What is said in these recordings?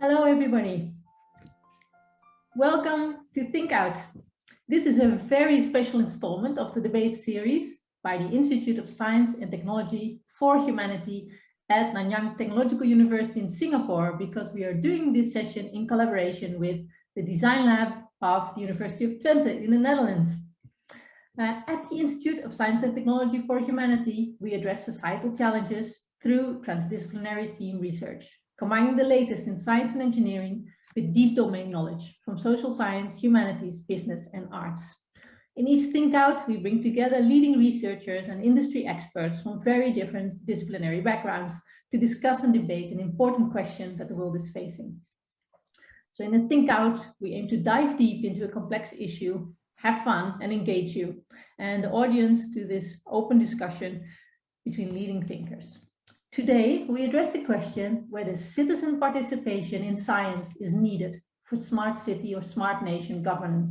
Hello, everybody. Welcome to Think Out. This is a very special installment of the debate series by the Institute of Science and Technology for Humanity at Nanyang Technological University in Singapore, because we are doing this session in collaboration with the DesignLab of the University of Twente in the Netherlands. At the Institute of Science and Technology for Humanity, we address societal challenges through transdisciplinary team research, combining the latest in science and engineering with deep domain knowledge from social science, humanities, business, and arts. In each Think Out, we bring together leading researchers and industry experts from very different disciplinary backgrounds to discuss and debate an important question that the world is facing. So in a Think Out, we aim to dive deep into a complex issue, have fun, and engage you and the audience to this open discussion between leading thinkers. Today, we address the question whether citizen participation in science is needed for smart city or smart nation governance.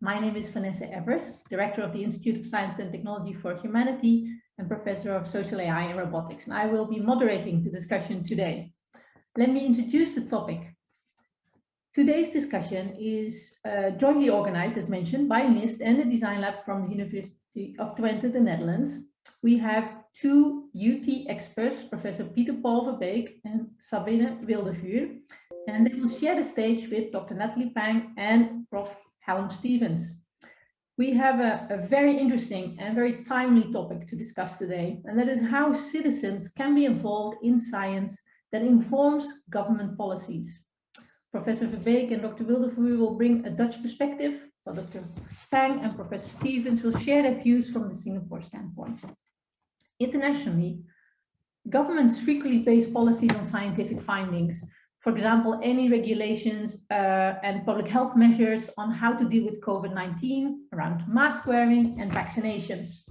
My name is Vanessa Evers, Director of the Institute of Science and Technology for Humanity and Professor of Social AI and Robotics, and I will be moderating the discussion today. Let me introduce the topic. Today's discussion is jointly organized, as mentioned, by NISTH and the DesignLab from the University of Twente, the Netherlands. We have two UT experts, Professor Paul Verbeek and Sabine Wildevuur, and they will share the stage with Dr. Natalie and Prof Hallam Stevens. We have a very interesting and very timely topic to discuss today, and that is how citizens can be involved in science that informs government policies. Professor Verbeek and Dr. Wildevuur will bring a Dutch perspective, while Dr. Pang and Professor Stevens will share their views from the Singapore standpoint. Internationally, governments frequently base policies on scientific findings. For example, any regulations and public health measures on how to deal with COVID-19, around mask wearing and vaccinations.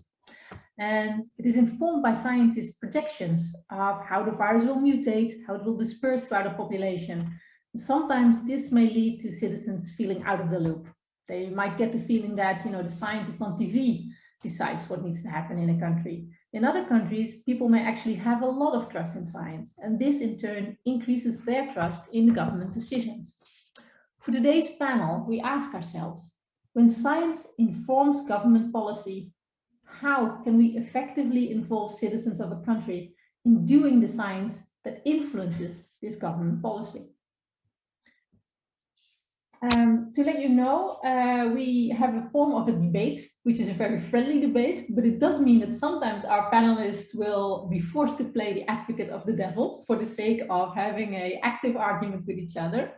And it is informed by scientists' projections of how the virus will mutate, how it will disperse throughout the population. Sometimes this may lead to citizens feeling out of the loop. They might get the feeling that, the scientist on TV decides what needs to happen in a country. In other countries, people may actually have a lot of trust in science, and this in turn increases their trust in the government decisions. For today's panel, we ask ourselves, when science informs government policy, how can we effectively involve citizens of a country in doing the science that influences this government policy? To let you know, we have a form of a debate, which is a very friendly debate, but it does mean that sometimes our panelists will be forced to play the advocate of the devil for the sake of having an active argument with each other.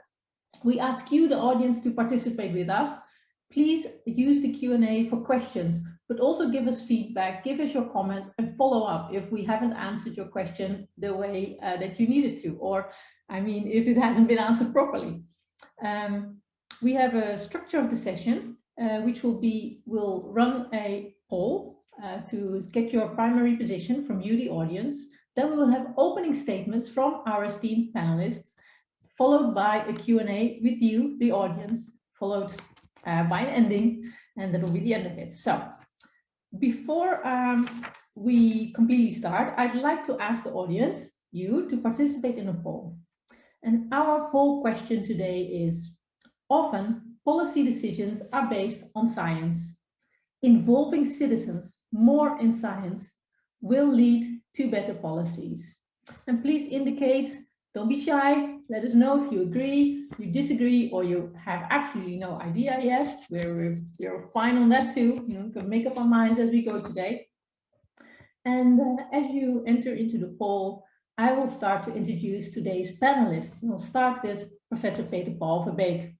We ask you, the audience, to participate with us. Please use the Q&A for questions, but also give us feedback, give us your comments, and follow up if we haven't answered your question the way that you needed to, or, if it hasn't been answered properly. We have a structure of the session, which will run a poll to get your primary position from you, the audience. Then we will have opening statements from our esteemed panelists, followed by a Q&A with you, the audience, followed by an ending, and that will be the end of it. So before we completely start, I'd like to ask the audience, you, to participate in a poll. And our poll question today is, often, policy decisions are based on science. Involving citizens more in science will lead to better policies. And please indicate, don't be shy, let us know if you agree, you disagree, or you have absolutely no idea yet. We're fine on that too. We can make up our minds as we go today. And as you enter into the poll, I will start to introduce today's panelists. And we'll start with Professor Paul Verbeek.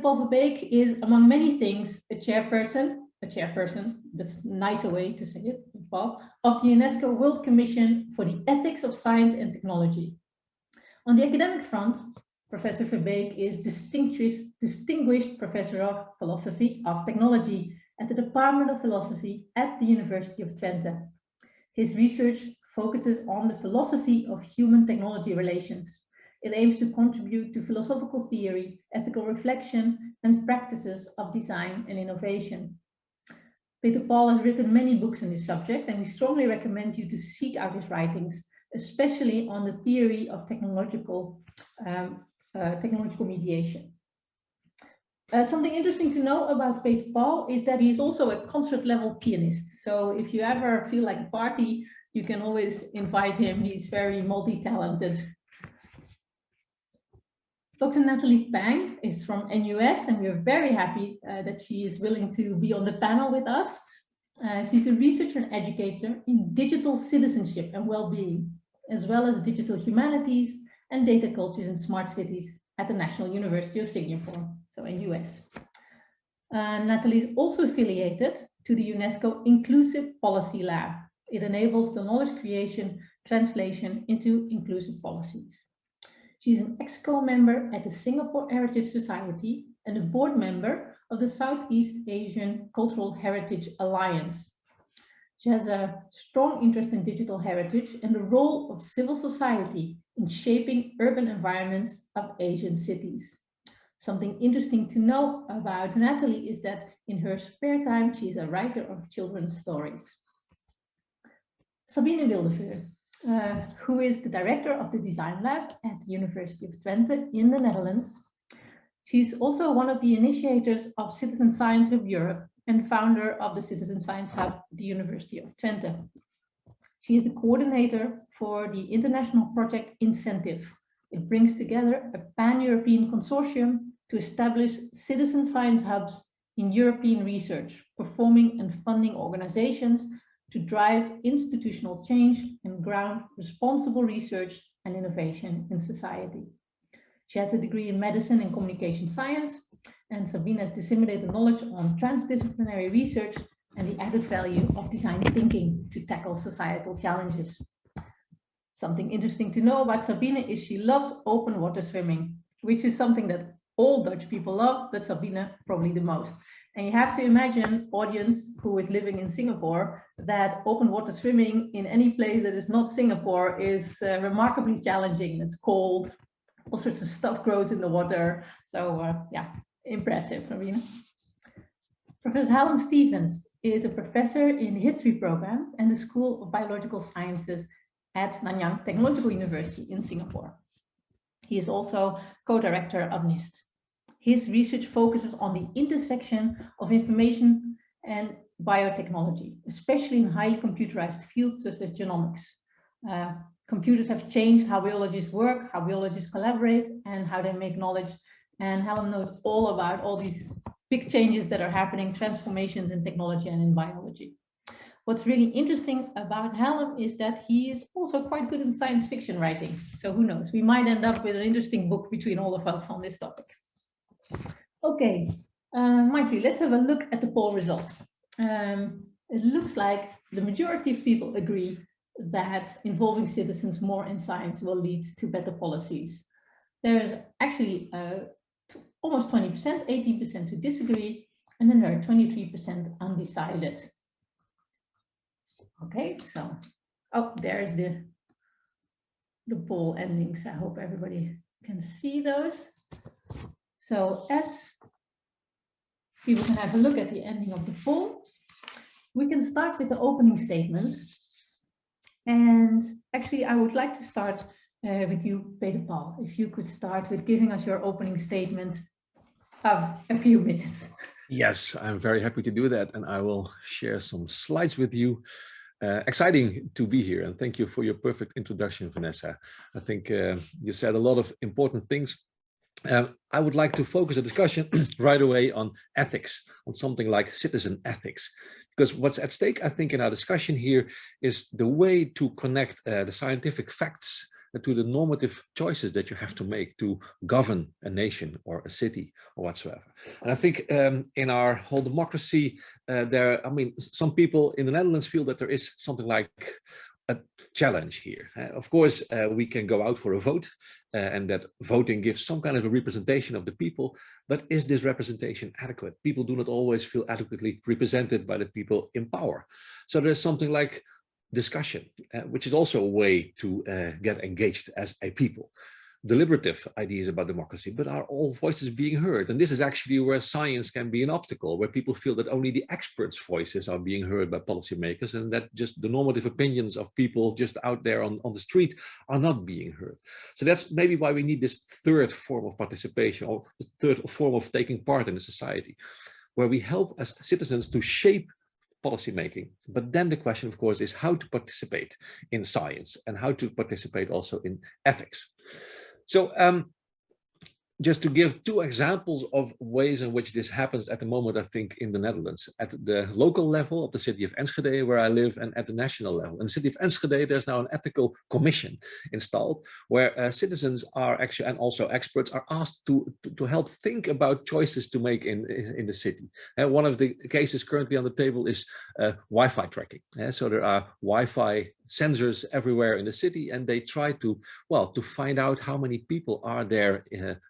Paul Verbeek is, among many things, a chairperson, that's a nicer way to say it, Paul, of the UNESCO World Commission for the Ethics of Science and Technology. On the academic front, Professor Verbeek is distinguished Professor of Philosophy of Technology at the Department of Philosophy at the University of Twente. His research focuses on the philosophy of human-technology relations. It aims to contribute to philosophical theory, ethical reflection, and practices of design and innovation. Paul has written many books on this subject, and we strongly recommend you to seek out his writings, especially on the theory of technological technological mediation. Something interesting to know about Peter Paul is that he's also a concert level pianist. So if you ever feel like a party, you can always invite him. He's very multi-talented. Dr. Natalie Pang is from NUS, and we're very happy that she is willing to be on the panel with us. She's a researcher and educator in digital citizenship and well-being, as well as digital humanities and data cultures in smart cities at the National University of Singapore, so NUS. Natalie is also affiliated to the UNESCO Inclusive Policy Lab. It enables the knowledge creation, translation into inclusive policies. She's an EXCO member at the Singapore Heritage Society and a board member of the Southeast Asian Cultural Heritage Alliance. She has a strong interest in digital heritage and the role of civil society in shaping urban environments of Asian cities. Something interesting to know about Natalie is that in her spare time, she is a writer of children's stories. Sabine Wildevuur, who is the director of the DesignLab at the University of Twente in the Netherlands. She's also one of the initiators of Citizen Science Hub Europe and founder of the Citizen Science Hub at the University of Twente. She is the coordinator for the international project Incentive. It brings together a pan-European consortium to establish citizen science hubs in European research, performing and funding organizations to drive institutional change and ground responsible research and innovation in society. She has a degree in medicine and communication science, and Sabine has disseminated knowledge on transdisciplinary research and the added value of design thinking to tackle societal challenges. Something interesting to know about Sabine is she loves open water swimming, which is something that all Dutch people love, but Sabine probably the most. And you have to imagine, audience who is living in Singapore, that open water swimming in any place that is not Singapore is remarkably challenging. It's cold, all sorts of stuff grows in the water. So yeah, impressive, Sabine. Professor Hallam Stevens is a professor in the history program and the School of Biological Sciences at Nanyang Technological University in Singapore. He is also co-director of NISTH. His research focuses on the intersection of information and biotechnology, especially in highly computerized fields such as genomics. Computers have changed how biologists work, how biologists collaborate, and how they make knowledge. And Hallam knows all about all these big changes that are happening, transformations in technology and in biology. What's really interesting about Hallam is that he is also quite good in science fiction writing. So who knows, we might end up with an interesting book between all of us on this topic. Okay, Maitri, let's have a look at the poll results. It looks like the majority of people agree that involving citizens more in science will lead to better policies. There's actually almost 20%, 18% who disagree, and then there are 23% undecided. Okay, so, oh, there's the poll endings. I hope everybody can see those. So as people can have a look at the ending of the polls, we can start with the opening statements. And actually, I would like to start with you, Peter Paul. If you could start with giving us your opening statement of a few minutes. Yes, I'm very happy to do that. And I will share some slides with you. Exciting to be here, and thank you for your perfect introduction, Vanessa. I think you said a lot of important things. I would like to focus a discussion right away on ethics, on something like citizen ethics, because what's at stake, I think, in our discussion here is the way to connect the scientific facts to the normative choices that you have to make to govern a nation or a city or whatsoever. And I think in our whole democracy, some people in the Netherlands feel that there is something like a challenge here. Of course, we can go out for a vote and that voting gives some kind of a representation of the people, but is this representation adequate? People do not always feel adequately represented by the people in power. So there's something like discussion, which is also a way to get engaged as a people. deliberative ideas about democracy, but are all voices being heard? And this is actually where science can be an obstacle, where people feel that only the experts' voices are being heard by policymakers, and that just the normative opinions of people just out there on the street are not being heard. So that's maybe why we need this third form of participation, or third form of taking part in the society, where we help as citizens to shape policymaking. But then the question, of course, is how to participate in science and how to participate also in ethics. So just to give two examples of ways in which this happens at the moment, I think, in the Netherlands, at the local level of the city of Enschede, where I live, and at the national level. In the city of Enschede, there's now an ethical commission installed, where citizens are actually, and also experts, are asked to help think about choices to make in the city. And one of the cases currently on the table is Wi-Fi tracking. So there are Wi-Fi sensors everywhere in the city, and they try to, well, to find out how many people are there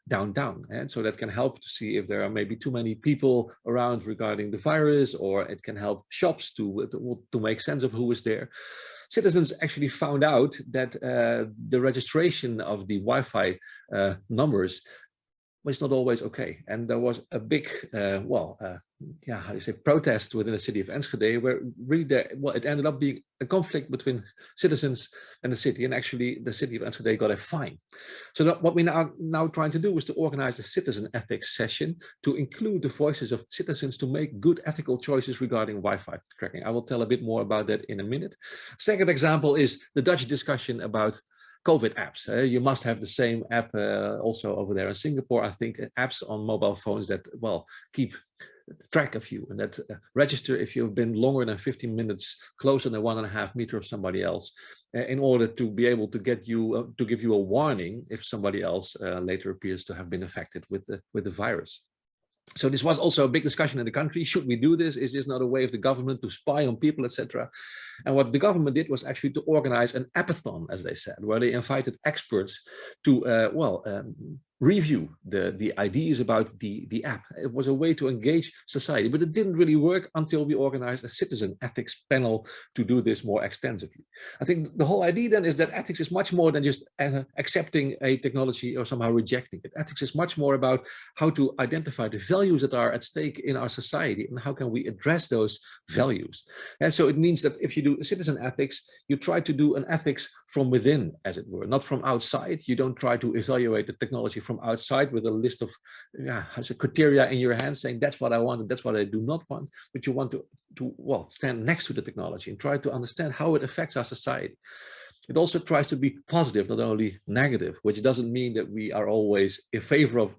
downtown. And so that can help to see if there are maybe too many people around regarding the virus, or it can help shops to make sense of who is there. Citizens actually found out that the registration of the Wi-Fi numbers was not always okay. And there was a big, how do you say, protest within the city of Enschede, where really it ended up being a conflict between citizens and the city, and actually the city of Enschede got a fine. So what we now trying to do is to organize a citizen ethics session to include the voices of citizens to make good ethical choices regarding Wi-Fi tracking. I will tell a bit more about that in a minute. Second example is the Dutch discussion about COVID apps. You must have the same app also over there in Singapore, I think, apps on mobile phones that, well, keep track of you and that register if you've been longer than 15 minutes closer than 1.5 meters of somebody else, in order to be able to get you to give you a warning if somebody else later appears to have been affected with the virus. So this was also a big discussion in the country. Should we do this? Is this not a way of the government to spy on people, etc.? And what the government did was actually to organize an appathon, as they said, where they invited experts to review the ideas about the app. It was a way to engage society, but it didn't really work until we organized a citizen ethics panel to do this more extensively. I think the whole idea then is that ethics is much more than just accepting a technology or somehow rejecting it. Ethics is much more about how to identify the values that are at stake in our society and how can we address those values. And so it means that if you do citizen ethics, you try to do an ethics from within, as it were, not from outside. You don't try to evaluate the technology from outside with a list of criteria in your hand saying that's what I want and that's what I do not want, but you want to stand next to the technology and try to understand how it affects our society. It also tries to be positive, not only negative, which doesn't mean that we are always in favor of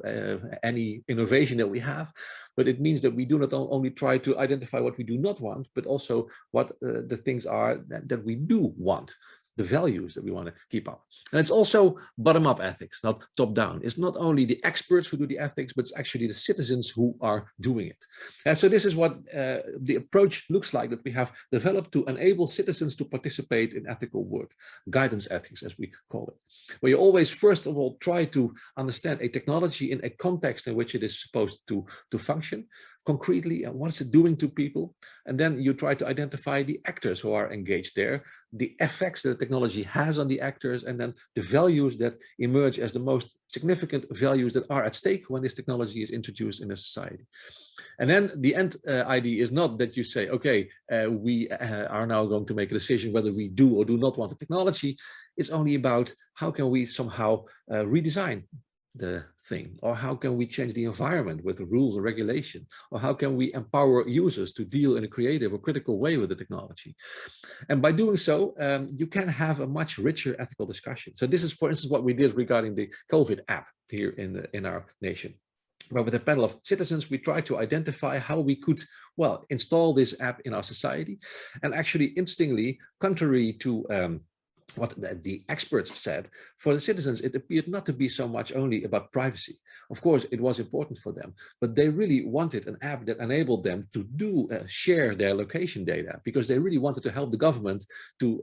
any innovation that we have, but it means that we do not only try to identify what we do not want, but also what the things are that we do want. The values that we want to keep up. And it's also bottom-up ethics, not top-down. It's not only the experts who do the ethics, but it's actually the citizens who are doing it. And so this is what the approach looks like that we have developed to enable citizens to participate in ethical work, guidance ethics, as we call it, where you always, first of all, try to understand a technology in a context in which it is supposed to function concretely, and what's it doing to people, and then you try to identify the actors who are engaged there, the effects that the technology has on the actors, and then the values that emerge as the most significant values that are at stake when this technology is introduced in a society. And then the end idea is not that you say, okay, we are now going to make a decision whether we do or do not want the technology. It's only about how can we somehow redesign the thing, or how can we change the environment with the rules and regulation, or how can we empower users to deal in a creative or critical way with the technology. And by doing so, you can have a much richer ethical discussion. So this is, for instance, what we did regarding the COVID app here in our nation, where with a panel of citizens, we tried to identify how we could, install this app in our society. And actually, interestingly, contrary to what the experts said, for the citizens, it appeared not to be so much only about privacy. Of course, it was important for them, but they really wanted an app that enabled them to share their location data, because they really wanted to help the government to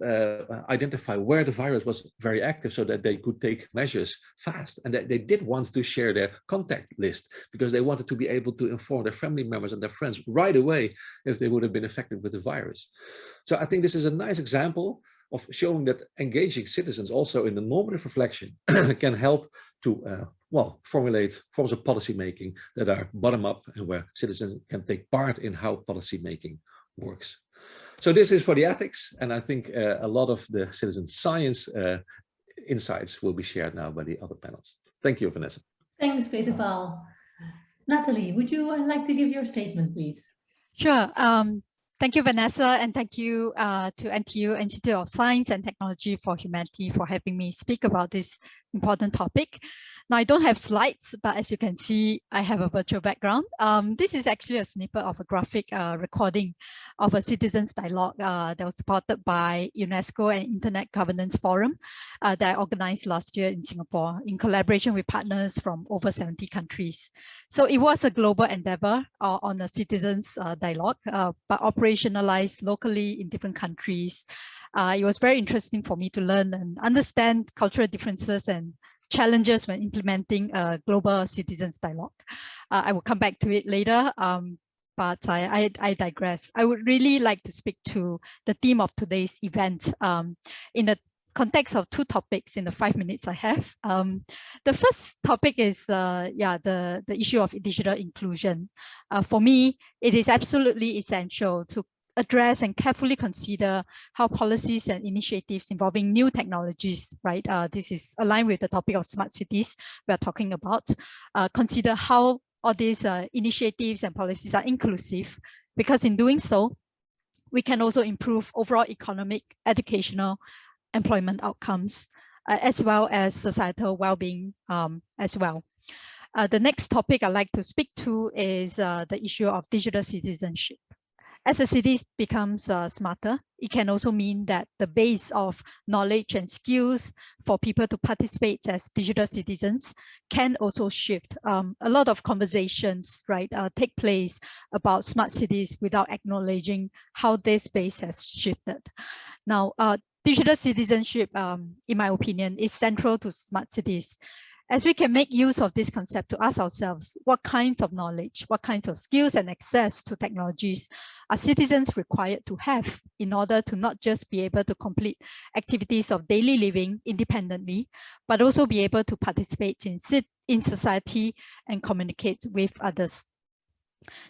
identify where the virus was very active so that they could take measures fast. And that they did want to share their contact list because they wanted to be able to inform their family members and their friends right away if they would have been affected with the virus. So I think this is a nice example of showing that engaging citizens also in the normative reflection can help to well, formulate forms of policy making that are bottom up and where citizens can take part in how policy making works. So this is for the ethics, and I think a lot of the citizen science insights will be shared now by the other panels. Thank you, Vanessa. Thanks, Peter Paul. Natalie, would you like to give your statement, please? Sure. Thank you, Vanessa, and thank you to NTU Institute of Science and Technology for Humanity for having me speak about this important topic. Now, I don't have slides, but as you can see, I have a virtual background. This is actually a snippet of a graphic recording of a citizens dialogue that was supported by UNESCO and Internet Governance Forum that I organized last year in Singapore in collaboration with partners from over 70 countries. So it was a global endeavor on a citizens dialogue, but operationalized locally in different countries. It was very interesting for me to learn and understand cultural differences and challenges when implementing a global citizens dialogue. I will come back to it later, but I digress. I would really like to speak to the theme of today's event in the context of two topics in the 5 minutes I have. The first topic is the issue of digital inclusion. For me, it is absolutely essential to address and carefully consider how policies and initiatives involving new technologies, right? This is aligned with the topic of smart cities we are talking about. Consider how all these initiatives and policies are inclusive, because in doing so, we can also improve overall economic, educational, employment outcomes, as well as societal well-being as well. The next topic I'd like to speak to is the issue of digital citizenship. As a city becomes smarter, it can also mean that the base of knowledge and skills for people to participate as digital citizens can also shift. A lot of conversations, right, take place about smart cities without acknowledging how this base has shifted. Now, digital citizenship, in my opinion, is central to smart cities, as we can make use of this concept to ask ourselves what kinds of knowledge, what kinds of skills and access to technologies are citizens required to have in order to not just be able to complete activities of daily living independently, but also be able to participate in society and communicate with others.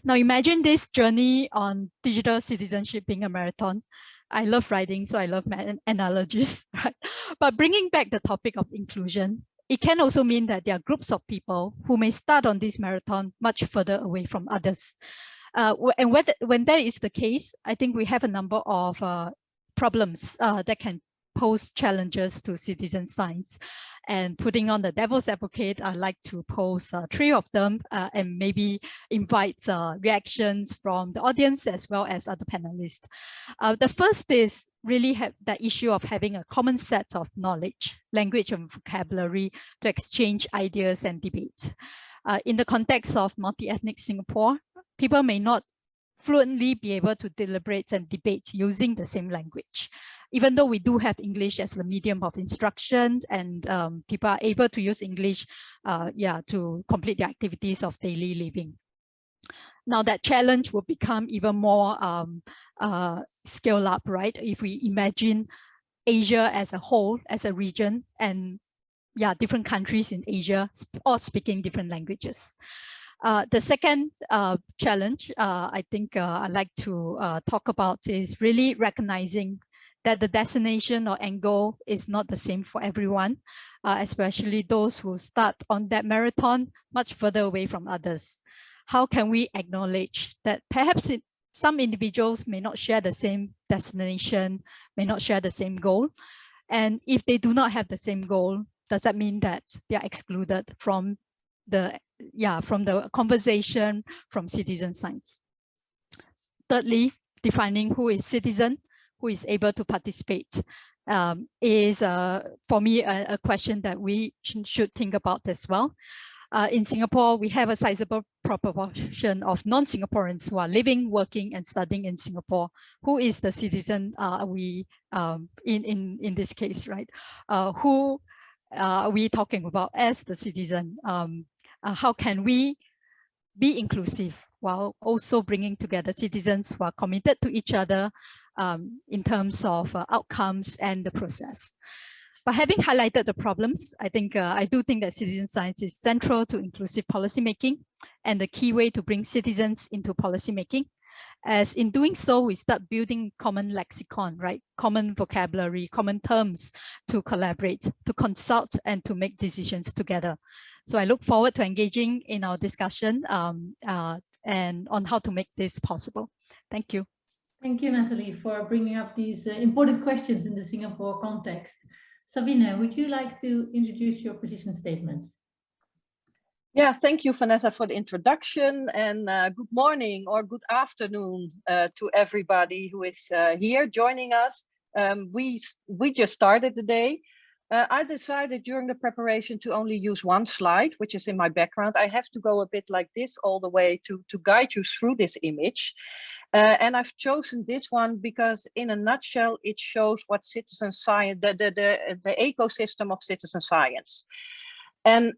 Now imagine this journey on digital citizenship being a marathon. I love writing, so I love analogies, right? But bringing back the topic of inclusion, it can also mean that there are groups of people who may start on this marathon much further away from others. And when that is the case, I think we have a number of problems that can pose challenges to citizen science. And putting on the devil's advocate, I'd like to pose 3 of them and maybe invite reactions from the audience as well as other panelists. The first is really have that issue of having a common set of knowledge, language and vocabulary to exchange ideas and debates. In the context of multi-ethnic Singapore, people may not fluently be able to deliberate and debate using the same language. Even though we do have English as the medium of instruction and people are able to use English to complete the activities of daily living. Now that challenge will become even more scale up, right? If we imagine Asia as a whole, as a region, and different countries in Asia all speaking different languages. The second challenge I think I'd like to talk about is really recognizing that the destination or end goal is not the same for everyone, especially those who start on that marathon much further away from others. How can we acknowledge that perhaps some individuals may not share the same destination, may not share the same goal? And if they do not have the same goal, does that mean that they are excluded from the conversation from citizen science? Thirdly, defining who is citizen, who is able to participate, is for me a question that we should think about as well. In Singapore, we have a sizable proportion of non-Singaporeans who are living, working, and studying in Singapore. Who is the citizen in this case, right? Who are we talking about as the citizen? How can we be inclusive while also bringing together citizens who are committed to each other, in terms of outcomes and the process. But having highlighted the problems, I do think that citizen science is central to inclusive policymaking and the key way to bring citizens into policymaking. As in doing so, we start building common lexicon, right? Common vocabulary, common terms to collaborate, to consult, and to make decisions together. So I look forward to engaging in our discussion and on how to make this possible. Thank you. Thank you, Natalie, for bringing up these important questions in the Singapore context. Sabine, would you like to introduce your position statements? Yeah, thank you, Vanessa, for the introduction, and good morning or good afternoon to everybody who is here joining us. We just started the day. I decided during the preparation to only use one slide, which is in my background. I have to go a bit like this all the way to guide you through this image. And I've chosen this one because in a nutshell, it shows what citizen science, the ecosystem of citizen science. And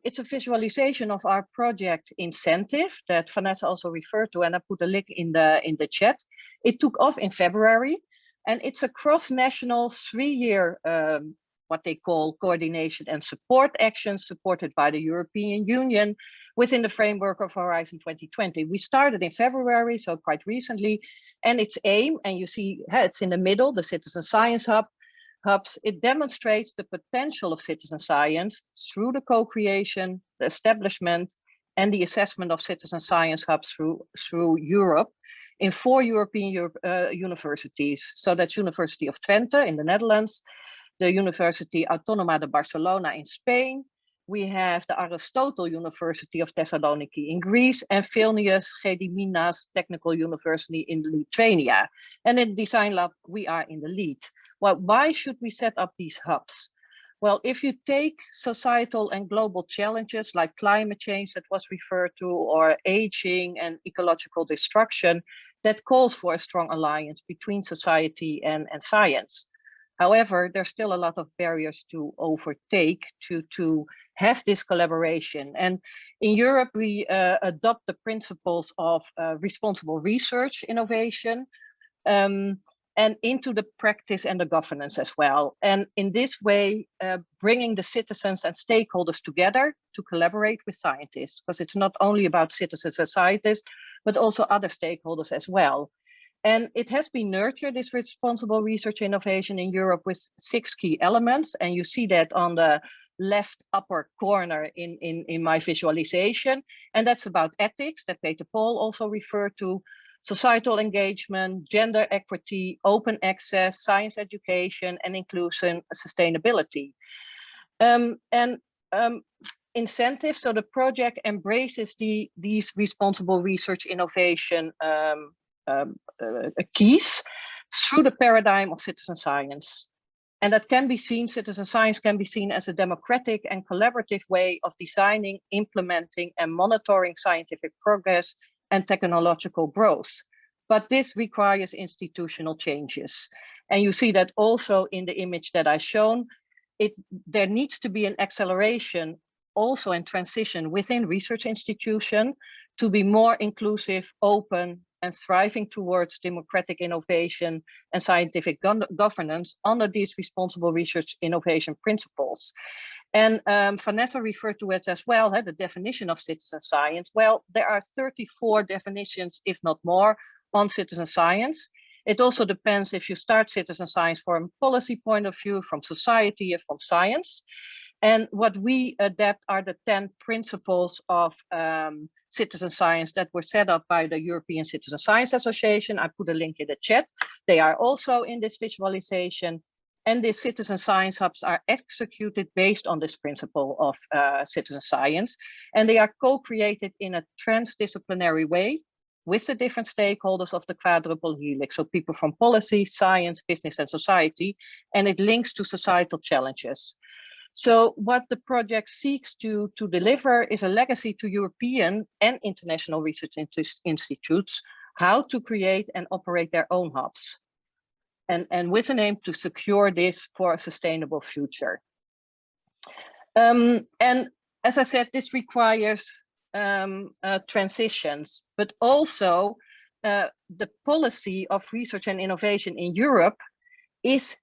it's a visualization of our project incentive that Vanessa also referred to, and I put a link in the chat. It took off in February, and it's a cross-national 3-year what they call coordination and support actions supported by the European Union within the framework of Horizon 2020. We started in February, so quite recently, and its aim, and you see it's in the middle, the Citizen Science Hubs, it demonstrates the potential of citizen science through the co-creation, the establishment, and the assessment of citizen science hubs through Europe in 4 European universities. So that's University of Twente in the Netherlands, the University Autónoma de Barcelona in Spain. We have the Aristotle University of Thessaloniki in Greece and Vilnius Gediminas Technical University in Lithuania. And in DesignLab, we are in the lead. Well, why should we set up these hubs? Well, if you take societal and global challenges like climate change that was referred to, or aging and ecological destruction, that calls for a strong alliance between society and science. However, there's still a lot of barriers to overtake to have this collaboration. And in Europe, we adopt the principles of responsible research innovation and into the practice and the governance as well. And in this way, bringing the citizens and stakeholders together to collaborate with scientists, because it's not only about citizens and scientists, but also other stakeholders as well. And it has been nurtured, this responsible research innovation in Europe, with 6 key elements. And you see that on the left upper corner in my visualization. And that's about ethics that Peter Paul also referred to, societal engagement, gender equity, open access, science education, and inclusion, sustainability. Incentives, so the project embraces these responsible research innovation keys through the paradigm of citizen science. And that can be seen, citizen science can be seen as a democratic and collaborative way of designing, implementing, and monitoring scientific progress and technological growth. But this requires institutional changes. And you see that also in the image that I've shown, there needs to be an acceleration also in transition within research institution to be more inclusive, open, and thriving towards democratic innovation and scientific governance under these responsible research innovation principles. And Vanessa referred to it as well, the definition of citizen science. Well, there are 34 definitions, if not more, on citizen science. It also depends if you start citizen science from a policy point of view, from society, or from science. And what we adapt are the 10 principles of citizen science that were set up by the European Citizen Science Association. I put a link in the chat. They are also in this visualization. And the citizen science hubs are executed based on this principle of citizen science. And they are co-created in a transdisciplinary way with the different stakeholders of the quadruple helix. So people from policy, science, business, and society. And it links to societal challenges. So what the project seeks to deliver is a legacy to European and international research institutes, how to create and operate their own hubs. And with an aim to secure this for a sustainable future. And as I said, this requires transitions, but also the policy of research and innovation in Europe is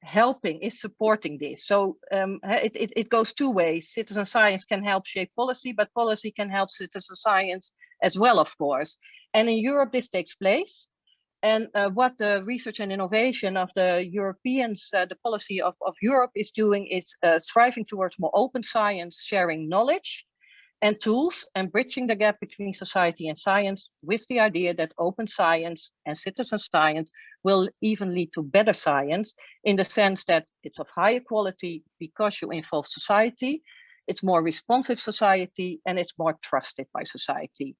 supporting this. So it goes two ways. Citizen science can help shape policy, but policy can help citizen science as well, of course. And in Europe, this takes place. And what the research and innovation of the Europeans, the policy of Europe is doing is striving towards more open science, sharing knowledge and tools, and bridging the gap between society and science, with the idea that open science and citizen science will even lead to better science, in the sense that it's of higher quality because you involve society, it's more responsive society, and it's more trusted by society.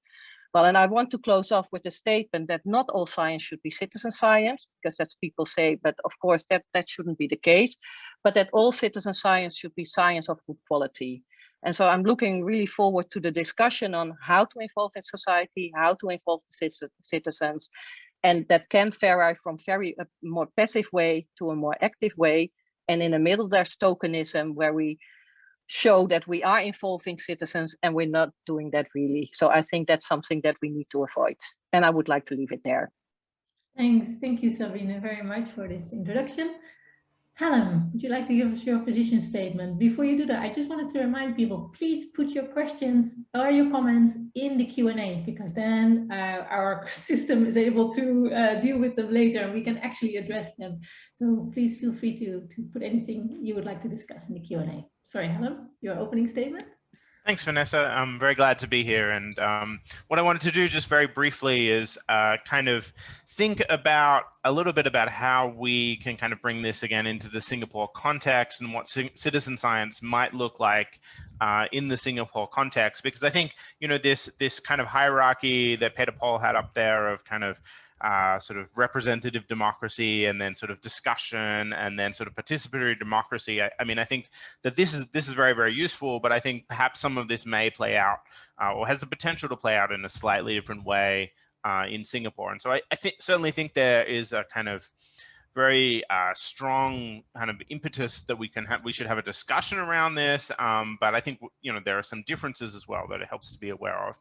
Well, and I want to close off with a statement that not all science should be citizen science, because that's people say, but of course that shouldn't be the case, but that all citizen science should be science of good quality. And so I'm looking really forward to the discussion on how to involve in society, how to involve the citizens, and that can vary from a more passive way to a more active way. And in the middle, there's tokenism, where we show that we are involving citizens and we're not doing that really. So I think that's something that we need to avoid. And I would like to leave it there. Thanks. Thank you, Sabine, very much for this introduction. Hallam, would you like to give us your position statement? Before you do that, I just wanted to remind people, please put your questions or your comments in the Q&A, because then our system is able to deal with them later and we can actually address them. So please feel free to put anything you would like to discuss in the Q&A. Sorry, Hallam, your opening statement? Thanks, Vanessa. I'm very glad to be here. And what I wanted to do just very briefly is kind of think about a little bit about how we can kind of bring this again into the Singapore context and what citizen science might look like in the Singapore context. Because I think, you know, this kind of hierarchy that Peter Paul had up there of kind of sort of representative democracy, and then sort of discussion, and then sort of participatory democracy. I mean, I think that this is very, very useful, but I think perhaps some of this may play out or has the potential to play out in a slightly different way in Singapore. And so I certainly think there is a kind of very strong kind of impetus that we should have a discussion around this. But I think, you know, there are some differences as well that it helps to be aware of.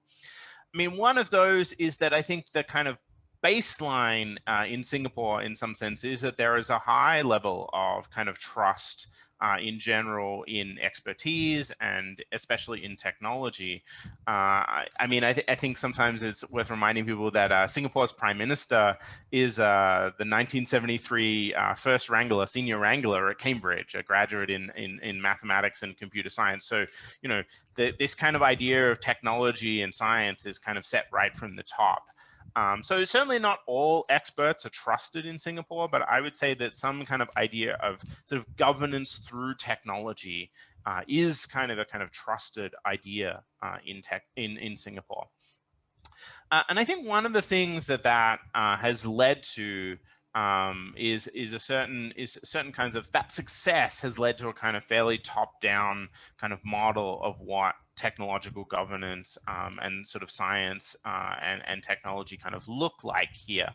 I mean, one of those is that I think the kind of baseline in Singapore, in some sense, is that there is a high level of kind of trust in general in expertise, and especially in technology. I mean, I think sometimes it's worth reminding people that Singapore's Prime Minister is the 1973 first wrangler, senior wrangler at Cambridge, a graduate in mathematics and computer science. So, you know, this kind of idea of technology and science is kind of set right from the top. So certainly not all experts are trusted in Singapore, but I would say that some kind of idea of sort of governance through technology is kind of a kind of trusted idea in Singapore. And I think one of the things that has led to is certain kinds of, that success has led to a kind of fairly top-down kind of model of what technological governance and sort of science and technology kind of look like here.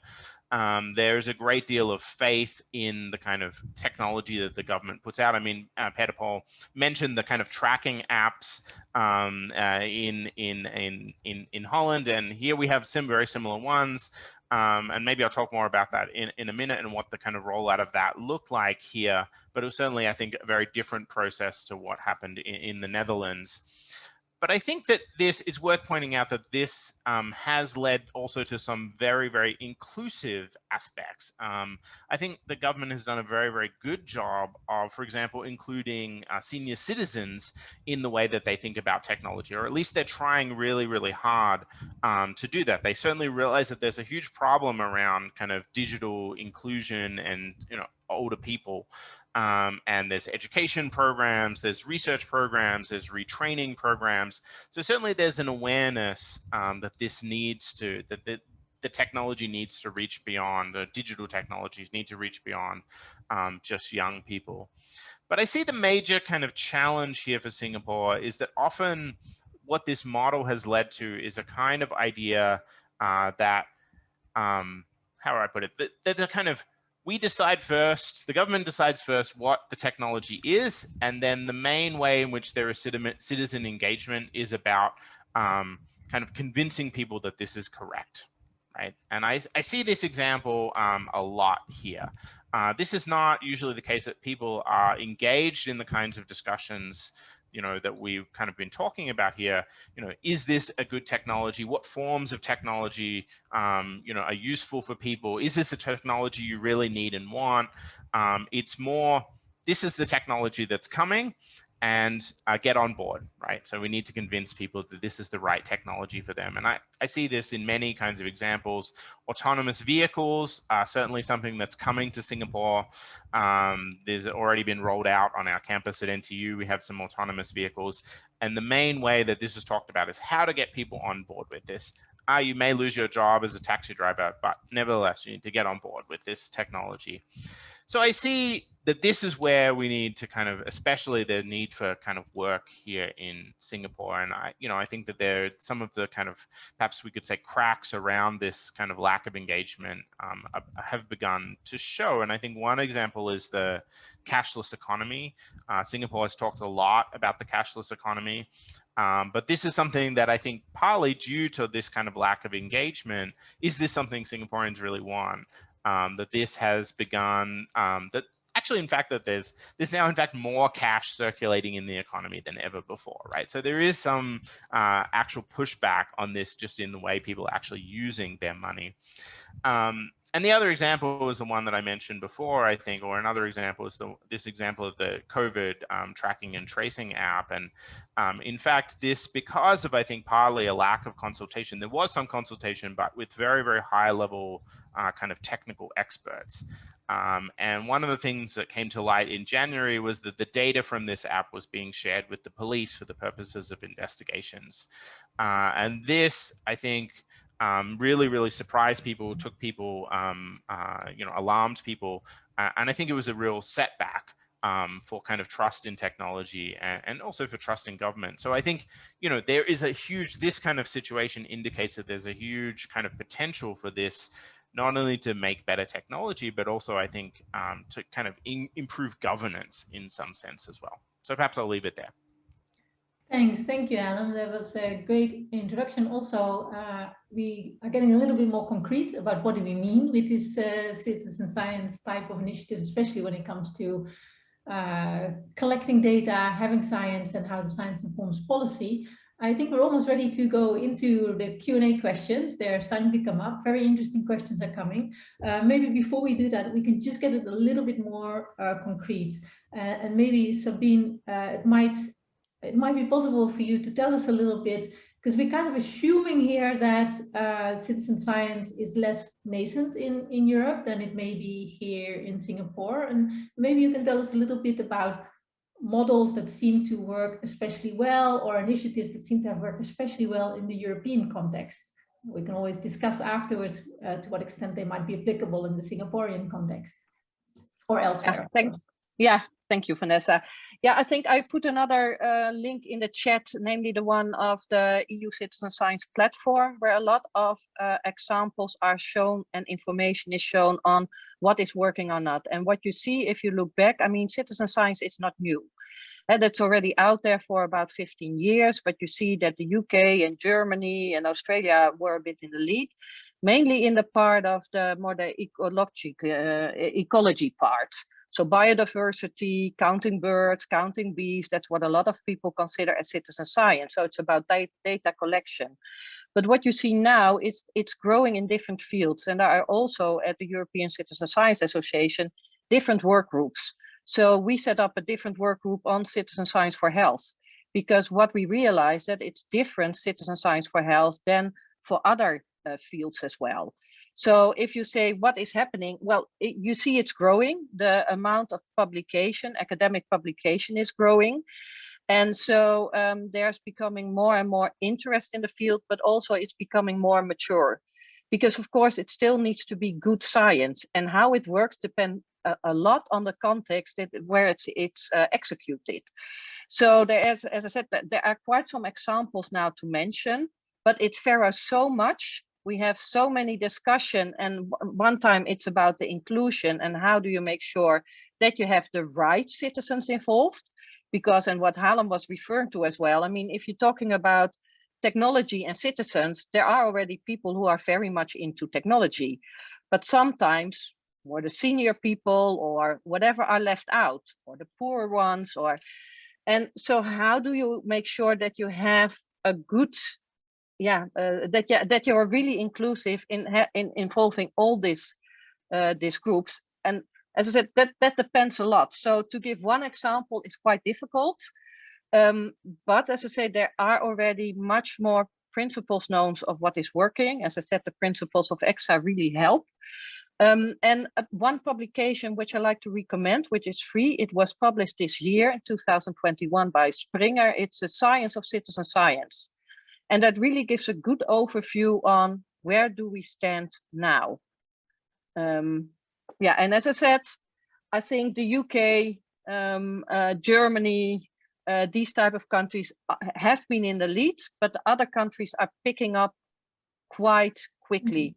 There's a great deal of faith in the kind of technology that the government puts out. I mean, Peter Paul mentioned the kind of tracking apps in Holland, and here we have some very similar ones. And maybe I'll talk more about that in a minute, and what the kind of rollout of that looked like here. But it was certainly, I think, a very different process to what happened in the Netherlands. But I think that it's worth pointing out that this has led also to some very, very inclusive aspects. I think the government has done a very, very good job of, for example, including senior citizens in the way that they think about technology, or at least they're trying really, really hard to do that. They certainly realize that there's a huge problem around kind of digital inclusion and, you know, older people. And there's education programs, there's research programs, there's retraining programs. So certainly there's an awareness that this needs to, that the technology needs to reach beyond, the digital technologies need to reach beyond just young people. But I see the major kind of challenge here for Singapore is that often what this model has led to is a kind of idea that, how do I put it, that the kind of, we decide first, the government decides first what the technology is, and then the main way in which there is citizen engagement is about kind of convincing people that this is correct, right? And I see this example a lot here. This is not usually the case that people are engaged in the kinds of discussions, you know, that we've kind of been talking about here. You know, is this a good technology? What forms of technology, you know, are useful for people? Is this a technology you really need and want? It's more, this is the technology that's coming, and get on board, right? So we need to convince people that this is the right technology for them. And I see this in many kinds of examples. Autonomous vehicles are certainly something that's coming to Singapore. There's already been rolled out on our campus at NTU. We have some autonomous vehicles. And the main way that this is talked about is how to get people on board with this. You may lose your job as a taxi driver, but nevertheless, you need to get on board with this technology. So I see that this is where we need to kind of, especially the need for kind of work here in Singapore. And I think that there are some of the kind of, perhaps we could say, cracks around this kind of lack of engagement have begun to show. And I think one example is the cashless economy. Singapore has talked a lot about the cashless economy. But this is something that I think partly due to this kind of lack of engagement, is this something Singaporeans really want? That this has begun, that actually, in fact, that there's now, in fact, more cash circulating in the economy than ever before, right? So there is some actual pushback on this just in the way people are actually using their money. And the other example is the one that I mentioned before, I think, or another example is this example of the COVID tracking and tracing app. And in fact, this, because of, I think, partly a lack of consultation, there was some consultation, but with very, very high level kind of technical experts. And one of the things that came to light in January was that the data from this app was being shared with the police for the purposes of investigations. And this, I think, really, really surprised people, took people, alarmed people. And I think it was a real setback for kind of trust in technology and also for trust in government. So I think, there is a huge, this kind of situation indicates that there's a huge kind of potential for this, not only to make better technology, but also I think to kind of improve governance in some sense as well. So perhaps I'll leave it there. Thanks, thank you, Hallam. That was a great introduction. Also, we are getting a little bit more concrete about what do we mean with this citizen science type of initiative, especially when it comes to collecting data, having science, and how the science informs policy. I think we're almost ready to go into the Q&A questions. They're starting to come up. Very interesting questions are coming. Maybe before we do that, we can just get it a little bit more concrete. And maybe, Sabine, it might be possible for you to tell us a little bit, because we're kind of assuming here that citizen science is less nascent in Europe than it may be here in Singapore. And maybe you can tell us a little bit about models that seem to work especially well, or initiatives that seem to have worked especially well in the European context. We can always discuss afterwards to what extent they might be applicable in the Singaporean context or elsewhere. Thank you, Vanessa. Yeah, I think I put another link in the chat, namely the one of the EU Citizen Science platform, where a lot of examples are shown and information is shown on what is working or not. And what you see, if you look back, I mean, citizen science is not new. And that's already out there for about 15 years, but you see that the UK and Germany and Australia were a bit in the lead, mainly in the part of the more the ecology part. So biodiversity, counting birds, counting bees, that's what a lot of people consider as citizen science. So it's about data collection. But what you see now is it's growing in different fields. And there are also at the European Citizen Science Association, different work groups. So we set up a different work group on citizen science for health, because what we realized that it's different citizen science for health than for other fields as well. So if you say what is happening, well, you see it's growing. The amount of publication, academic publication is growing. And so there's becoming more and more interest in the field, but also it's becoming more mature. Because of course it still needs to be good science, and how it works depends a lot on the context where it's executed. So there is, as I said, there are quite some examples now to mention, but it varies so much. We have so many discussion, and one time it's about the inclusion and how do you make sure that you have the right citizens involved, because, and what Hallam was referring to as well, I mean, if you're talking about technology and citizens, there are already people who are very much into technology, but sometimes more the senior people or whatever are left out, or the poorer ones, and so how do you make sure that you have a good, that you're really inclusive in involving all these groups? And as I said, that depends a lot. So to give one example is quite difficult, but as I said, there are already much more principles known of what is working. As I said, the principles of EXA really help. And one publication which I like to recommend, which is free, it was published this year in 2021 by Springer. It's a Science of Citizen Science. And that really gives a good overview on where do we stand now. Yeah, and as I said, I think the UK, Germany, these type of countries have been in the lead, but the other countries are picking up quite quickly.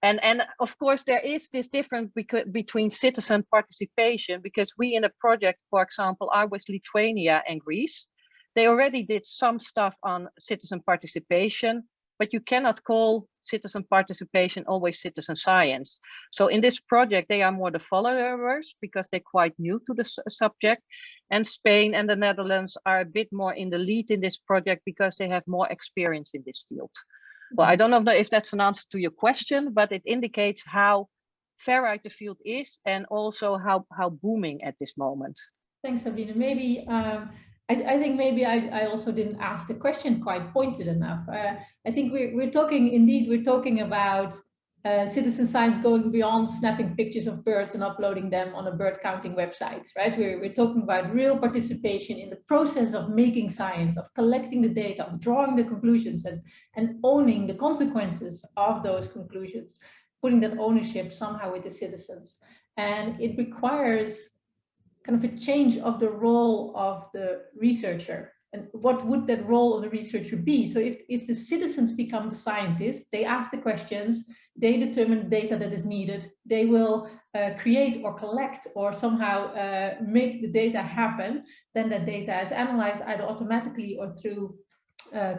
Mm-hmm. And of course, there is this difference between citizen participation, because we in a project, for example, are with Lithuania and Greece. They already did some stuff on citizen participation, but you cannot call citizen participation always citizen science. So in this project, they are more the followers because they're quite new to the subject. And Spain and the Netherlands are a bit more in the lead in this project because they have more experience in this field. Well, I don't know if that's an answer to your question, but it indicates how varied the field is and also how booming at this moment. Thanks, Sabine. Maybe I think maybe I also didn't ask the question quite pointed enough. I think we're talking about citizen science going beyond snapping pictures of birds and uploading them on a bird counting website, right? We're talking about real participation in the process of making science, of collecting the data, of drawing the conclusions and owning the consequences of those conclusions, putting that ownership somehow with the citizens. And it requires kind of a change of the role of the researcher. And what would that role of the researcher be? So if the citizens become the scientists, they ask the questions, they determine the data that is needed, they will create or collect or somehow make the data happen, then that data is analyzed either automatically or through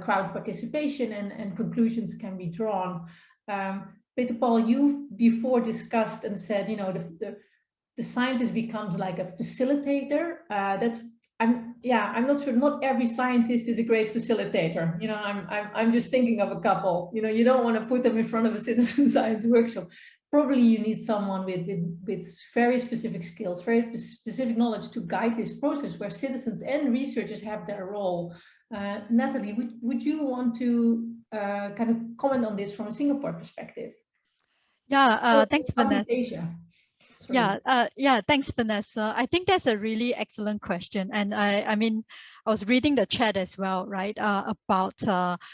crowd participation, and conclusions can be drawn. Peter Paul, you've before discussed and said, you know, the scientist becomes like a facilitator. I'm not sure. Not every scientist is a great facilitator. You know, I'm just thinking of a couple. You know, you don't want to put them in front of a citizen science workshop. Probably you need someone with very specific skills, very specific knowledge to guide this process where citizens and researchers have their role. Natalie, would you want to kind of comment on this from a Singapore perspective? Yeah, thanks, Vanessa. Asia. Yeah, thanks, Vanessa. I think that's a really excellent question. And I mean, I was reading the chat as well, right, about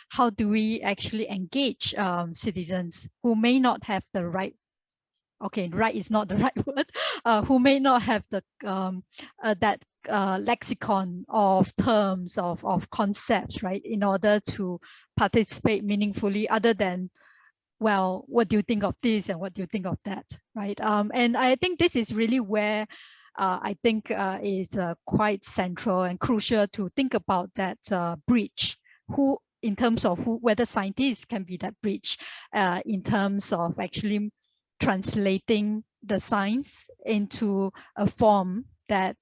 how do we actually engage citizens who may not have the right, okay, right is not the right word, who may not have the that lexicon of terms, of concepts, right, in order to participate meaningfully, other than, well, what do you think of this and what do you think of that, right? And I think this is really where I think is quite central and crucial to think about that bridge, who, in terms of whether scientists can be that bridge in terms of actually translating the science into a form that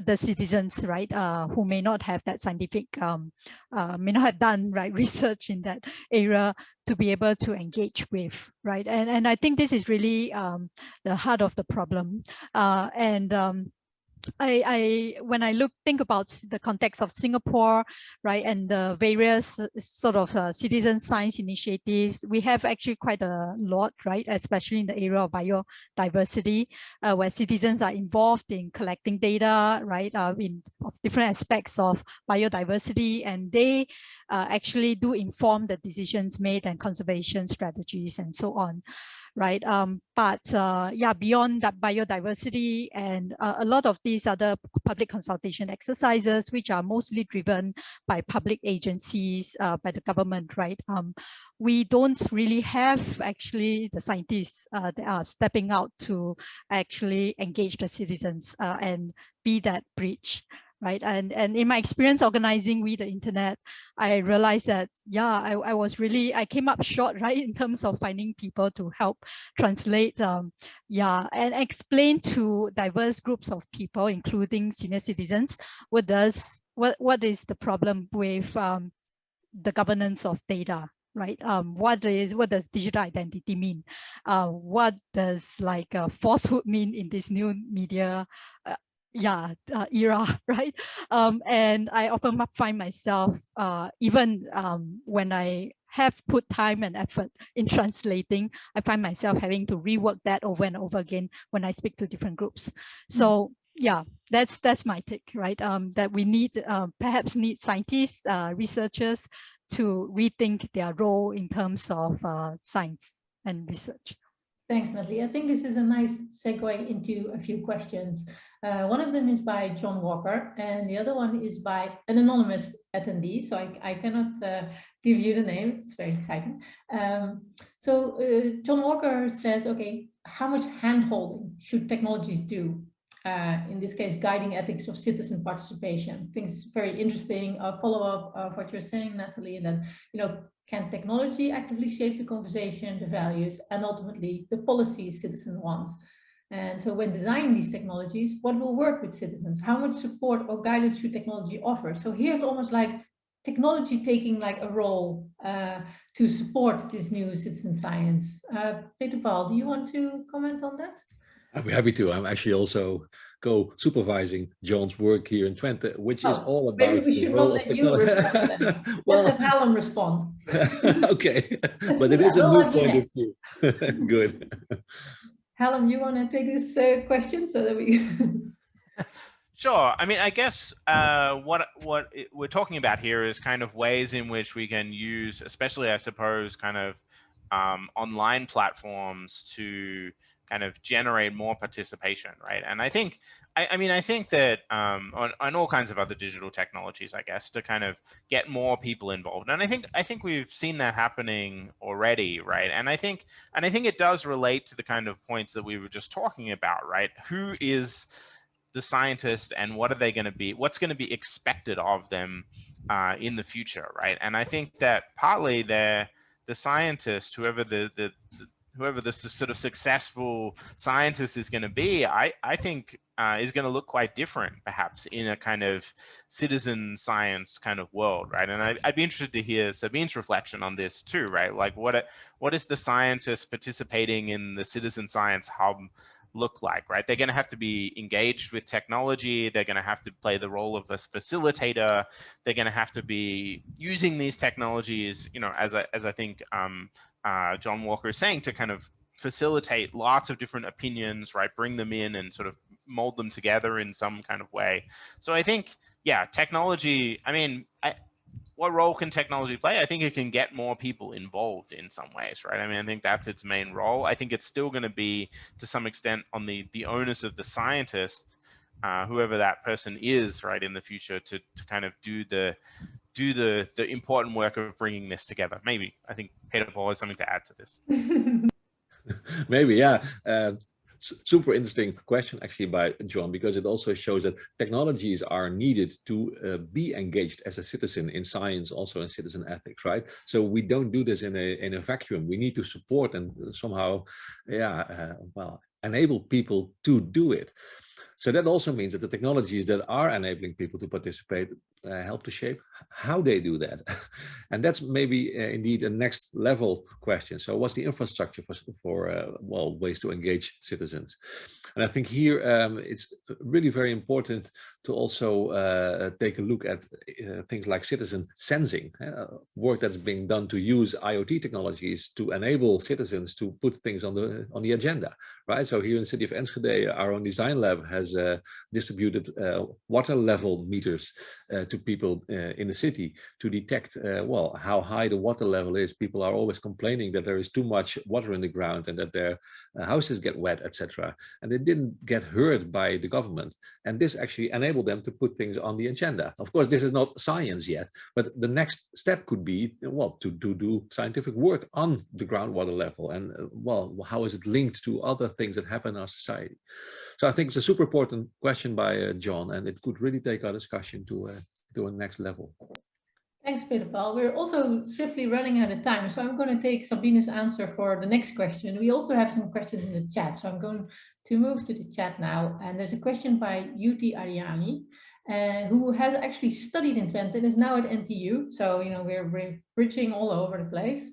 the citizens, right, who may not have that scientific, may not have done right research in that area to be able to engage with, right? And I think this is really the heart of the problem. When I think about the context of Singapore, right, and the various sort of citizen science initiatives, we have actually quite a lot, right, especially in the area of biodiversity, where citizens are involved in collecting data, right, of different aspects of biodiversity, and they actually do inform the decisions made and conservation strategies and so on. Right, but yeah, beyond that biodiversity and a lot of these other public consultation exercises, which are mostly driven by public agencies, by the government, right? We don't really have actually the scientists that are stepping out to actually engage the citizens and be that bridge. right? And in my experience organizing We the Internet, I realized that, yeah, I came up short, right, in terms of finding people to help translate, and explain to diverse groups of people, including senior citizens, what is the problem with the governance of data, right? What does digital identity mean? What does like falsehood mean in this new media era, right? And I often find myself, even when I have put time and effort in translating, I find myself having to rework that over and over again when I speak to different groups. So yeah, that's my take, right? That we need perhaps need scientists, researchers to rethink their role in terms of science and research. Thanks, Natalie. I think this is a nice segue into a few questions. One of them is by John Walker, and the other one is by an anonymous attendee. So I cannot give you the name. It's very exciting. John Walker says, okay, how much hand-holding should technologies do? In this case, guiding ethics of citizen participation. I think it's very interesting. Follow-up of what you're saying, Natalie, that, you know, can technology actively shape the conversation, the values, and ultimately the policies citizen wants? And so when designing these technologies, what will work with citizens? How much support or guidance should technology offer? So here's almost like technology taking like a role to support this new citizen science. Peter Paul, do you want to comment on that? I'd be happy to. I'm actually also co-supervising John's work here in Twente, which is all about maybe we should not let you respond then. Let's have Hallam respond. Okay, but it is a new point of view. Good. Hallam, you want to take this question so that we... Sure. I mean, I guess what we're talking about here is kind of ways in which we can use, especially, I suppose, kind of online platforms to kind of generate more participation, right? And I think, I think that on all kinds of other digital technologies, I guess, to kind of get more people involved. And I think we've seen that happening already, right? And I think it does relate to the kind of points that we were just talking about, right? Who is the scientist and what are they going to be? What's going to be expected of them in the future, right? And I think that partly the scientist, whoever the sort of successful scientist is going to be, I think is going to look quite different, perhaps, in a kind of citizen science kind of world, right? And I'd be interested to hear Sabine's reflection on this too, right? Like, what is the scientist participating in the citizen science hub look like, right? They're going to have to be engaged with technology. They're going to have to play the role of a facilitator. They're going to have to be using these technologies, you know, as I think John Walker is saying, to kind of facilitate lots of different opinions, right? Bring them in and sort of mold them together in some kind of way. So I think, yeah, technology, I mean, what role can technology play? I think it can get more people involved in some ways, right? I mean, I think that's its main role. I think it's still going to be, to some extent, on the onus of the scientist, whoever that person is, right, in the future, to kind of do the important work of bringing this together. Maybe. I think Peter Paul has something to add to this. Maybe, yeah. Super interesting question actually by John, because it also shows that technologies are needed to be engaged as a citizen in science, also in citizen ethics, right? So we don't do this in a vacuum. We need to support and somehow, well, enable people to do it. So that also means that the technologies that are enabling people to participate help to shape how they do that. And that's maybe indeed a next level question. So what's the infrastructure for well, ways to engage citizens? And I think here it's really very important to also take a look at things like citizen sensing, work that's being done to use IoT technologies to enable citizens to put things on the agenda, right? So here in the city of Enschede, our own DesignLab has distributed water level meters to people in the city to detect, well, how high the water level is. People are always complaining that there is too much water in the ground and that their houses get wet, etc. And they didn't get heard by the government. And this actually enabled them to put things on the agenda. Of course, this is not science yet, but the next step could be, well, to do scientific work on the groundwater level. And, well, how is it linked to other things that happen in our society. So I think it's a super important question by John, and it could really take our discussion to a next level. Thanks, Peter Paul. We're also swiftly running out of time, so I'm going to take Sabine's answer for the next question. We also have some questions in the chat, so I'm going to move to the chat now. And there's a question by Yuti Ariani, who has actually studied in Twente and is now at NTU. So, you know, we're bridging all over the place.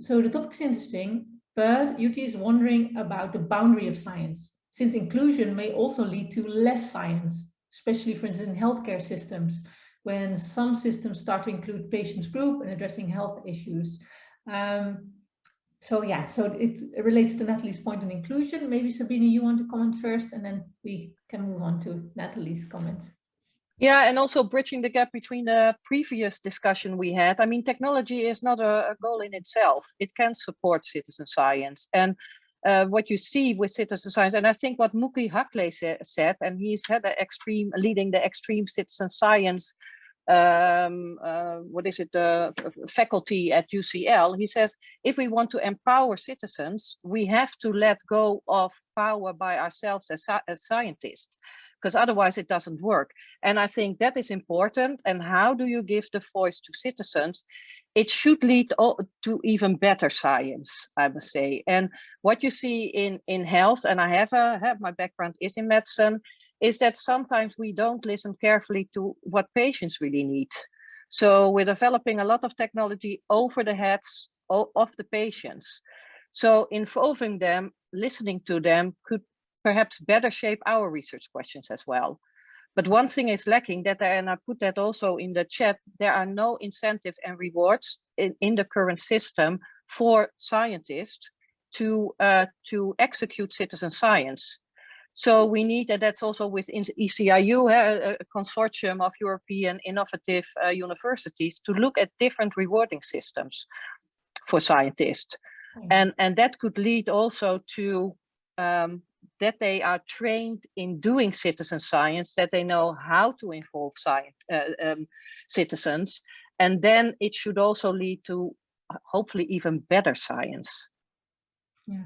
So the topic is interesting, but Yuti is wondering about the boundary of science, since inclusion may also lead to less science, especially, for instance, in healthcare systems, when some systems start to include patients group and addressing health issues. So it relates to Natalie's point on inclusion. Maybe Sabine, you want to comment first, and then we can move on to Natalie's comments. Yeah, and also bridging the gap between the previous discussion we had. I mean, technology is not a goal in itself. It can support citizen science. And what you see with citizen science, and I think what Muki Hakle said, and he's had leading the extreme citizen science, faculty at UCL. He says, if we want to empower citizens, we have to let go of power by ourselves as scientists, because otherwise it doesn't work. And I think that is important. And how do you give the voice to citizens? It should lead to even better science, I must say. And what you see in health, and I have my background is in medicine, is that sometimes we don't listen carefully to what patients really need. So we're developing a lot of technology over the heads of the patients. So involving them, listening to them could perhaps better shape our research questions as well. But one thing is lacking, and I put that also in the chat, there are no incentive and rewards in the current system for scientists to execute citizen science. So we need, and that's also within ECIU, a consortium of European innovative universities, to look at different rewarding systems for scientists. And that could lead also to that they are trained in doing citizen science, that they know how to involve citizens. And then it should also lead to hopefully even better science. Yeah.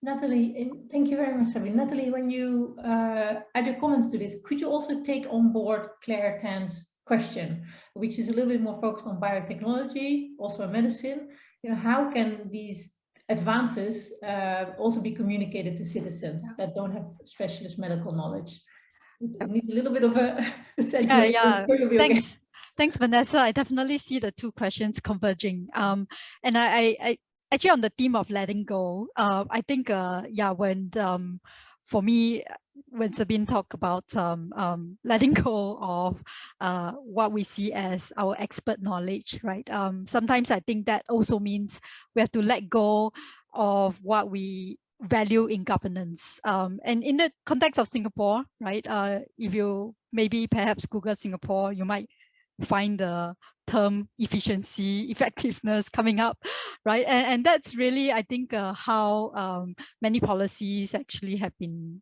Natalie, thank you very much, Sabine. Natalie, when you add your comments to this, could you also take on board Claire Tan's question, which is a little bit more focused on biotechnology, also in medicine? You know, how can these advances also be communicated to citizens that don't have specialist medical knowledge? It needs a little bit of a segue. Yeah. Thanks, Vanessa. I definitely see the two questions converging. And I actually, on the theme of letting go, I think, for me, when Sabine talked about letting go of what we see as our expert knowledge, right? Sometimes I think that also means we have to let go of what we value in governance. And in the context of Singapore, right? If you maybe perhaps Google Singapore, you might find the term efficiency, effectiveness coming up, right? And that's really, I think, how many policies actually have been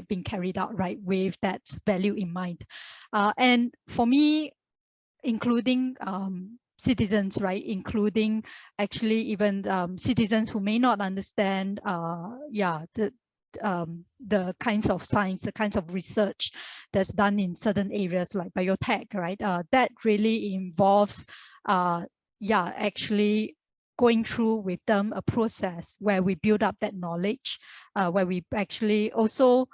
being carried out, right, with that value in mind. And for me, including citizens, right, including actually even citizens who may not understand, the kinds of science, the kinds of research that's done in certain areas like biotech, right? That really involves, actually going through with them a process where we build up that knowledge, where we actually also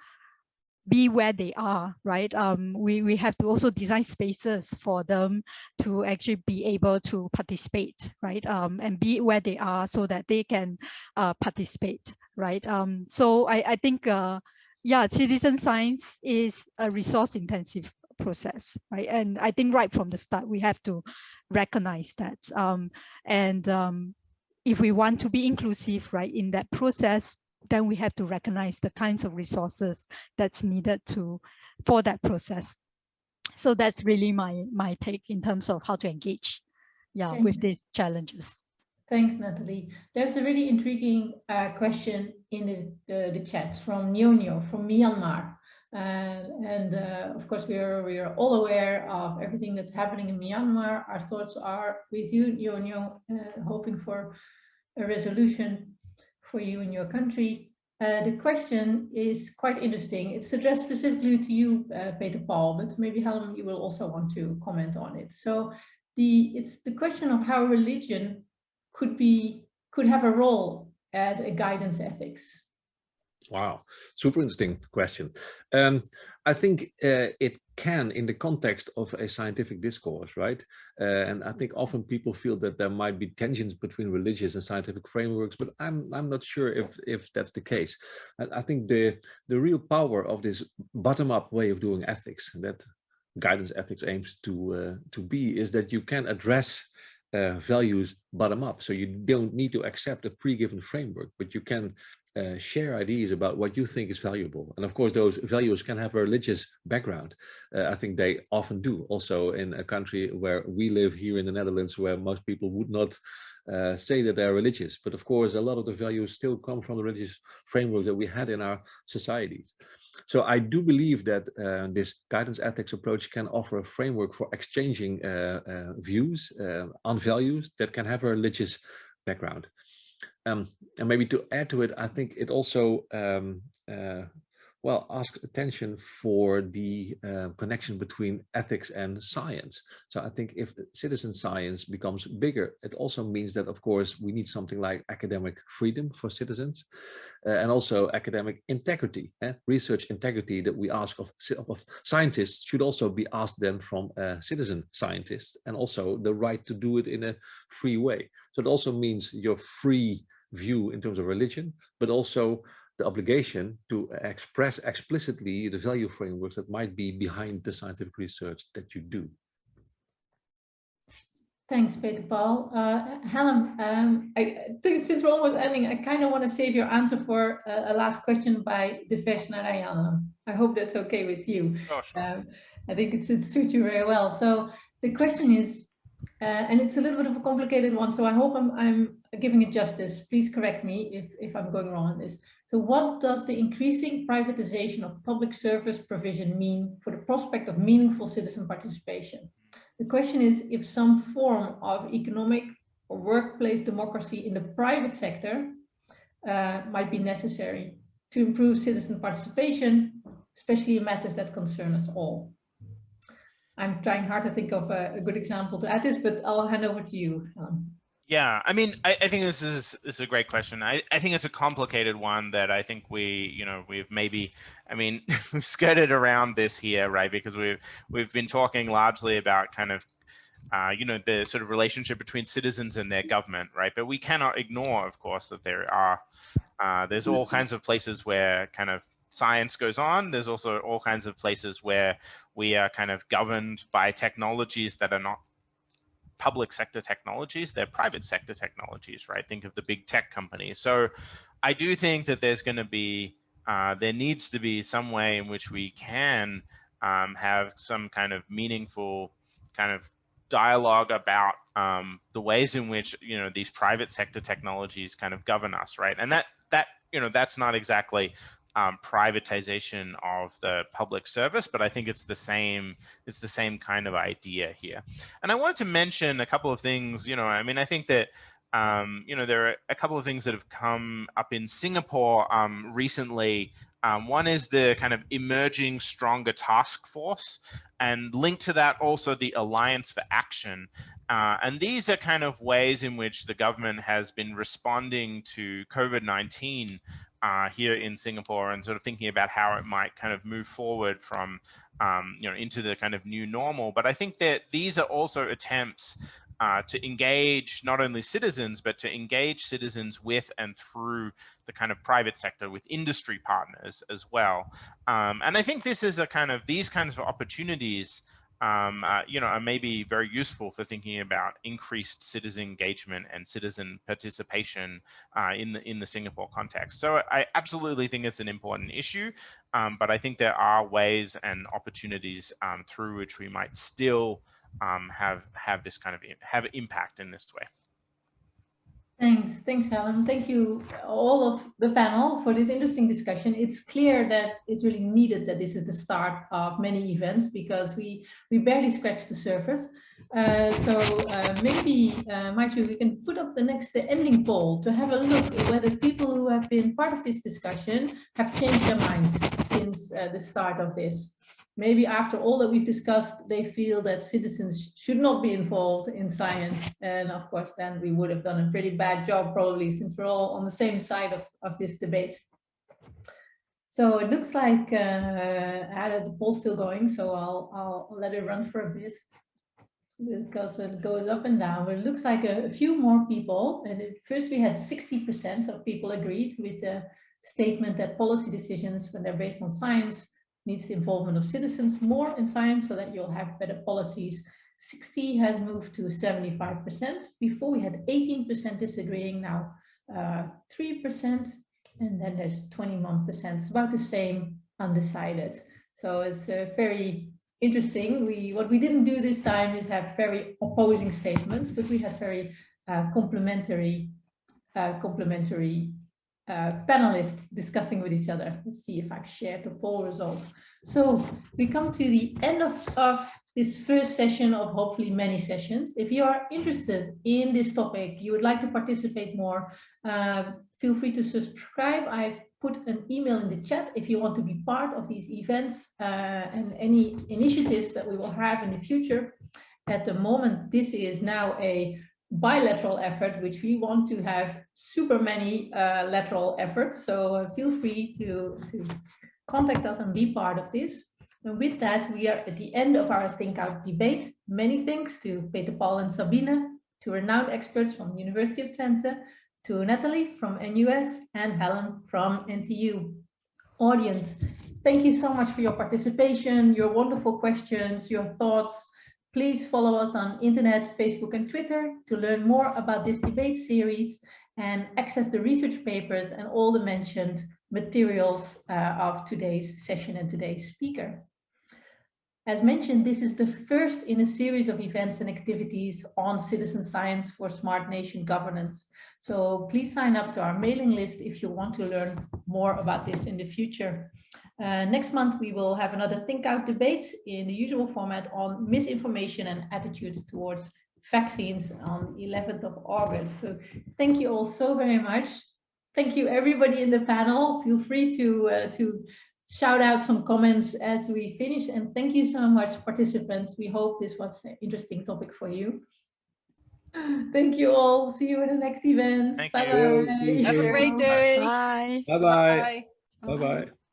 be where they are, right? We have to also design spaces for them to actually be able to participate, right? And be where they are so that they can participate, right? So I think, citizen science is a resource-intensive process, right? And I think right from the start, we have to recognize that. If we want to be inclusive, right, in that process, then we have to recognize the kinds of resources that's needed for that process. So that's really my take in terms of how to engage, with these challenges. Thanks, Natalie. There's a really intriguing question in the chats from Nyonyo from Myanmar. Of course, we are all aware of everything that's happening in Myanmar. Our thoughts are with you, Nyonyo, hoping for a resolution for you in your country. The question is quite interesting. It's addressed specifically to you, Peter Paul, but maybe Hallam, you will also want to comment on it. So it's the question of how religion could have a role as a guidance ethics. Wow, super interesting question. I think it can in the context of a scientific discourse, right? And I think often people feel that there might be tensions between religious and scientific frameworks, but I'm not sure if that's the case. I think the real power of this bottom-up way of doing ethics that guidance ethics aims to be is that you can address values bottom up. So you don't need to accept a pre-given framework, but you can share ideas about what you think is valuable. And of course, those values can have a religious background. I think they often do. Also in a country where we live here in the Netherlands, where most people would not say that they're religious. But of course, a lot of the values still come from the religious framework that we had in our societies. So I do believe that this guidance ethics approach can offer a framework for exchanging views on values that can have a religious background. And maybe to add to it, I think it also well, asks attention for the connection between ethics and science. So I think if citizen science becomes bigger, it also means that, of course, we need something like academic freedom for citizens and also academic integrity. Research integrity that we ask of scientists should also be asked then from citizen scientists, and also the right to do it in a free way. So it also means your free view in terms of religion, but also the obligation to express explicitly the value frameworks that might be behind the scientific research that you do. Thanks, Peter Paul. Hallam, I think since we're almost ending, I kind of want to save your answer for a last question by Devesh Narayana. I hope that's okay with you. Oh, sure. I think it suits you very well. So the question is, and it's a little bit of a complicated one, so I hope I'm giving it justice. Please correct me if I'm going wrong on this. So what does the increasing privatization of public service provision mean for the prospect of meaningful citizen participation? The question is if some form of economic or workplace democracy in the private sector might be necessary to improve citizen participation, especially in matters that concern us all. I'm trying hard to think of a good example to add this, but I'll hand over to you. Yeah, I mean, I think this is a great question. I think it's a complicated one that I think we've maybe, I mean, we've skirted around this here, right? Because we've been talking largely about kind of, the sort of relationship between citizens and their government, right? But we cannot ignore, of course, that there's all kinds of places where kind of science goes on. There's also all kinds of places where we are kind of governed by technologies that are not public sector technologies, they're private sector technologies, right? Think of the big tech companies. So I do think that there's going to be, there needs to be some way in which we can have some kind of meaningful kind of dialogue about the ways in which, these private sector technologies kind of govern us, right? And that's not exactly privatization of the public service, but I think it's the same kind of idea here. And I wanted to mention a couple of things, I mean, I think that, there are a couple of things that have come up in Singapore recently. One is the kind of emerging stronger task force, and linked to that also the Alliance for Action. And these are kind of ways in which the government has been responding to COVID-19 here in Singapore, and sort of thinking about how it might kind of move forward from, into the kind of new normal. But I think that these are also attempts to engage not only citizens, but to engage citizens with and through the kind of private sector, with industry partners as well. And I think this is these kinds of opportunities are maybe very useful for thinking about increased citizen engagement and citizen participation in the Singapore context. So I absolutely think it's an important issue, but I think there are ways and opportunities through which we might still have this kind of have impact in this way. Thanks, Hallam. Thank you all of the panel for this interesting discussion. It's clear that it's really needed that this is the start of many events because we barely scratched the surface. Maybe, Maitri, we can put up the ending poll to have a look at whether people who have been part of this discussion have changed their minds since the start of this. Maybe after all that we've discussed, they feel that citizens should not be involved in science. And of course, then we would have done a pretty bad job probably, since we're all on the same side of this debate. So it looks like the poll's still going, so I'll let it run for a bit because it goes up and down. But it looks like a few more people. And first we had 60% of people agreed with the statement that policy decisions, when they're based on science, needs the involvement of citizens more in science so that you'll have better policies. 60 has moved to 75%. Before we had 18% disagreeing, now 3%, and then there's 21%. It's about the same undecided. So it's very interesting. What we didn't do this time is have very opposing statements, but we had very complementary panelists discussing with each other. Let's see if I've shared the poll results. So we come to the end of this first session of hopefully many sessions. If you are interested in this topic, you would like to participate more, feel free to subscribe. I've put an email in the chat if you want to be part of these events and any initiatives that we will have in the future. At the moment, this is now a bilateral effort, which we want to have super many lateral efforts. So feel free to contact us and be part of this. And with that, we are at the end of our Think Out debate. Many thanks to Peter Paul and Sabine, to renowned experts from the University of Twente, to Natalie from NUS and Hallam from NTU. Audience, thank you so much for your participation, your wonderful questions, your thoughts. Please follow us on internet, Facebook and Twitter to learn more about this debate series and access the research papers and all the mentioned materials of today's session and today's speaker. As mentioned, this is the first in a series of events and activities on citizen science for smart nation governance. So please sign up to our mailing list if you want to learn more about this in the future. Next month, we will have another Think Out debate in the usual format on misinformation and attitudes towards vaccines on 11th of August. So thank you all so very much. Thank you everybody in the panel. Feel free to shout out some comments as we finish. And thank you so much, participants. We hope this was an interesting topic for you. Thank you all. See you in the next event. Thank Bye-bye. you. Have a great day. Bye. Bye-bye. Bye-bye.